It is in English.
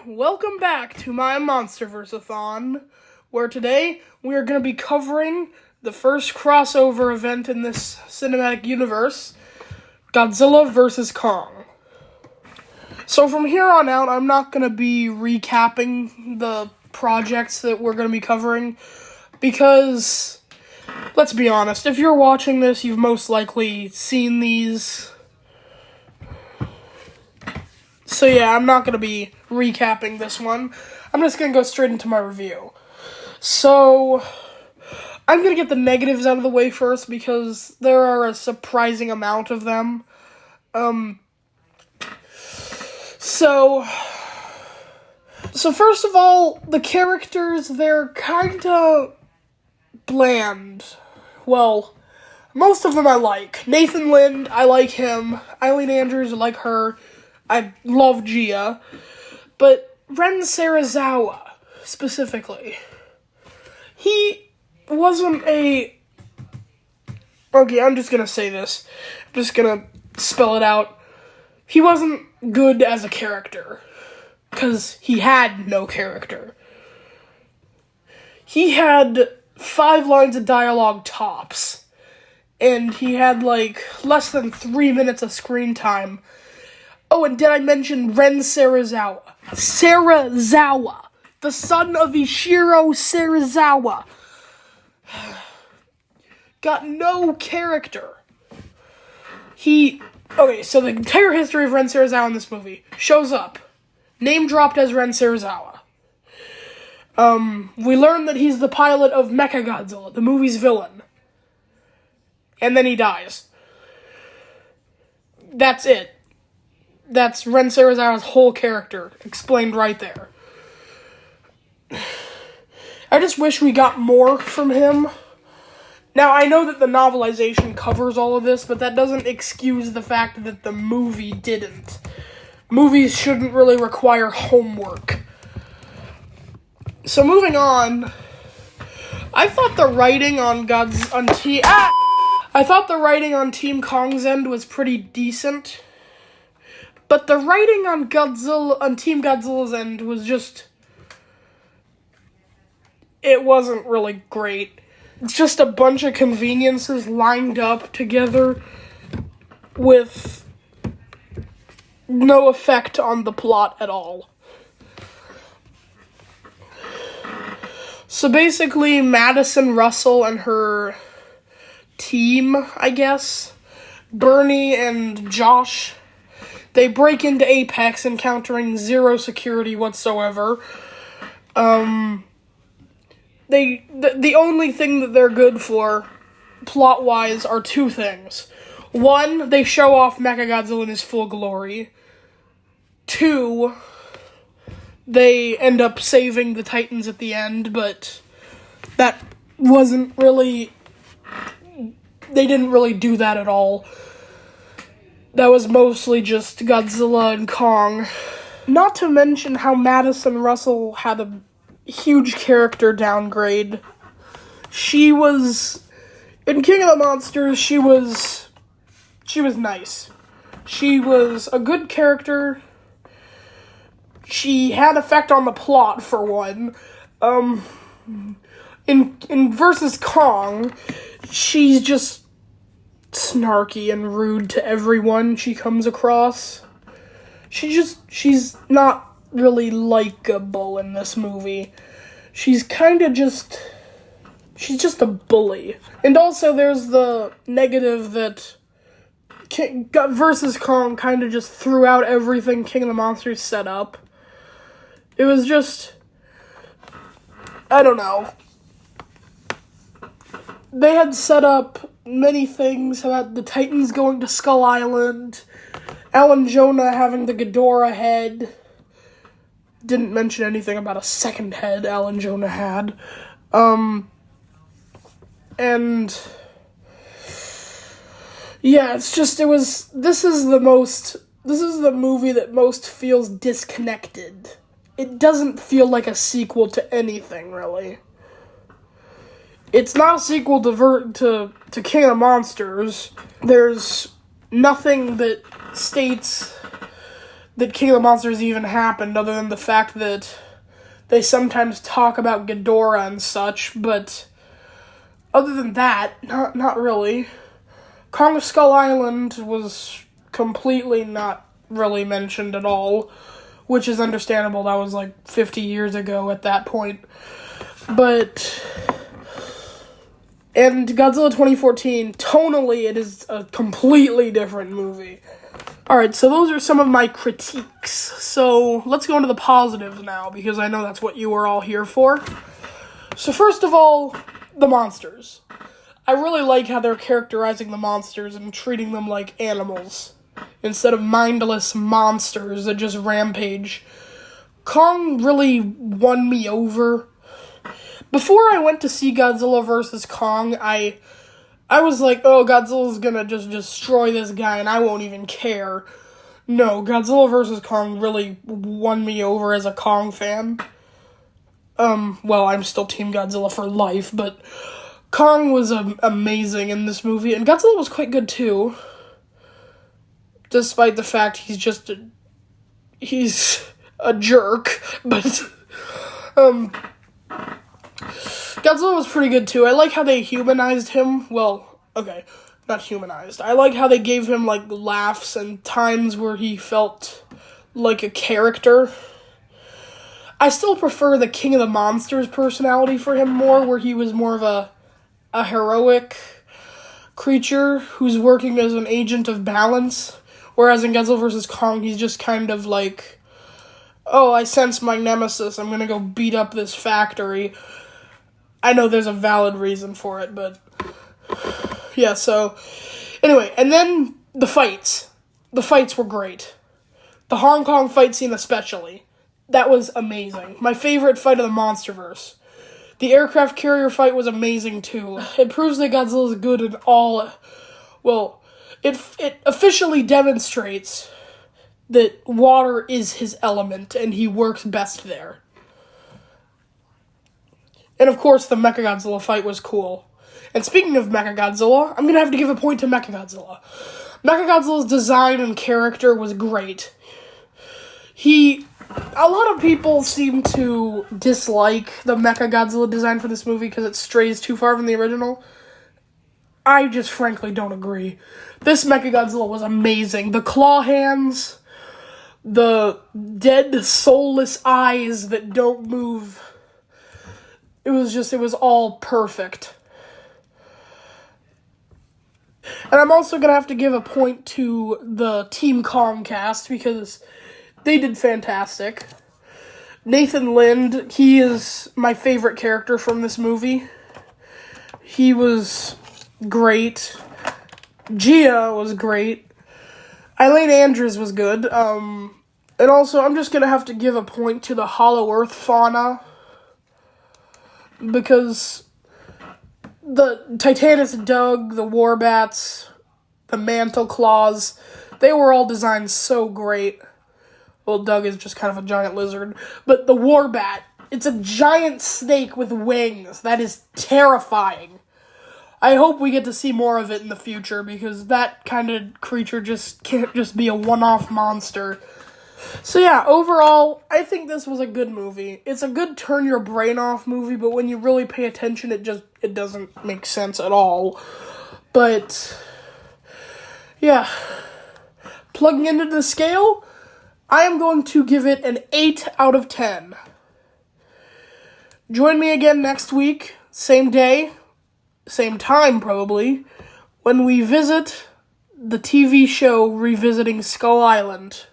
welcome back to my MonsterVerse-A-Thon, where today we are going to be covering the first crossover event in this cinematic universe, Godzilla vs. Kong. So from here on out, I'm not going to be recapping the projects that we're going to be covering, because, let's be honest, if you're watching this, you've most likely seen these. So yeah, I'm not going to be recapping this one. I'm just going to go straight into my review. So, I'm going to get the negatives out of the way first because there are a surprising amount of them. So first of all, the characters, they're kinda bland. Well, most of them I like. Nathan Lind, I like him. Eileen Andrews, I like her. I love Gia. But Ren Serizawa, specifically, he wasn't a... Okay, I'm just gonna say this. I'm just gonna spell it out. He wasn't good as a character, because he had no character. He had 5 lines of dialogue tops, and he had, less than 3 minutes of screen time. Oh, and did I mention Ren Serizawa? Serizawa! The son of Ishiro Serizawa. Got no character. Okay, so the entire history of Ren Serizawa in this movie shows up. Name dropped as Ren Serizawa. We learn that he's the pilot of Mechagodzilla, the movie's villain. And then he dies. That's it. That's Ren Serizawa's whole character, explained right there. I just wish we got more from him. Now, I know that the novelization covers all of this, but that doesn't excuse the fact that the movie didn't. Movies shouldn't really require homework. So moving on, I thought the writing on Team Kong's end was pretty decent. But the writing on Team Godzilla's end was just... It wasn't really great. It's just a bunch of conveniences lined up together with no effect on the plot at all. So basically, Madison Russell and her team, I guess, Bernie and Josh, they break into Apex, encountering zero security whatsoever. The only thing that they're good for, plot-wise, are 2 things. 1, they show off Mechagodzilla in his full glory. 2, they end up saving the Titans at the end, but that wasn't really... They didn't really do that at all. That was mostly just Godzilla and Kong. Not to mention how Madison Russell had a huge character downgrade. She was... In King of the Monsters, she was nice. She was a good character. She had effect on the plot, for one. In versus Kong, she's just snarky and rude to everyone she comes across. She's not really likable in this movie. She's just a bully. And also there's the negative that versus Kong kind of just threw out everything King of the Monsters set up. It was just, I don't know. They had set up many things about the Titans going to Skull Island, Alan Jonah having the Ghidorah head. Didn't mention anything about a second head Alan Jonah had. And yeah, this is the movie that most feels disconnected. It doesn't feel like a sequel to anything, really. It's not a sequel to King of the Monsters. There's nothing that states that King of the Monsters even happened, other than the fact that they sometimes talk about Ghidorah and such, but other than that, not really. Kong Skull Island was completely not really mentioned at all, which is understandable. That was like 50 years ago at that point. And Godzilla 2014, tonally, it is a completely different movie. Alright, so those are some of my critiques. So let's go into the positives now, because I know that's what you were all here for. So first of all, the monsters. I really like how they're characterizing the monsters and treating them like animals, instead of mindless monsters that just rampage. Kong really won me over. Before I went to see Godzilla vs. Kong, I was like, oh, Godzilla's gonna just destroy this guy and I won't even care. No, Godzilla vs. Kong really won me over as a Kong fan. Well, I'm still Team Godzilla for life, but Kong was amazing in this movie, and Godzilla was quite good too. Despite the fact he's a jerk, but, Godzilla was pretty good too. I like how they humanized him. Well, okay, not humanized. I like how they gave him, like, laughs and times where he felt like a character. I still prefer the King of the Monsters personality for him more, where he was more of a heroic creature who's working as an agent of balance. Whereas in Godzilla vs. Kong, he's just kind of like, oh, I sense my nemesis, I'm gonna go beat up this factory. I know there's a valid reason for it, but yeah, so anyway, and then the fights. The fights were great. The Hong Kong fight scene especially. That was amazing. My favorite fight of the MonsterVerse. The aircraft carrier fight was amazing too. It proves that Godzilla is good in all. Well, it officially demonstrates that water is his element and he works best there. And of course, the Mechagodzilla fight was cool. And speaking of Mechagodzilla, I'm gonna have to give a point to Mechagodzilla. Mechagodzilla's design and character was great. A lot of people seem to dislike the Mechagodzilla design for this movie because it strays too far from the original. I just frankly don't agree. This Mechagodzilla was amazing. The claw hands, the dead, soulless eyes that don't move. It was all perfect. And I'm also going to have to give a point to the Team Kong cast because they did fantastic. Nathan Lind, he is my favorite character from this movie. He was great. Gia was great. Eileen Andrews was good. And also, I'm just going to have to give a point to the Hollow Earth fauna because the Titanus Doug, the Warbats, the Mantle Claws, they were all designed so great. Well, Doug is just kind of a giant lizard. But the Warbat, it's a giant snake with wings. That is terrifying. I hope we get to see more of it in the future, because that kind of creature just can't just be a one-off monster. So yeah, overall, I think this was a good movie. It's a good turn-your-brain-off movie, but when you really pay attention, it doesn't make sense at all. But, yeah. Plugging into the scale, I am going to give it an 8 out of 10. Join me again next week, same day, same time probably, when we visit the TV show Revisiting Skull Island.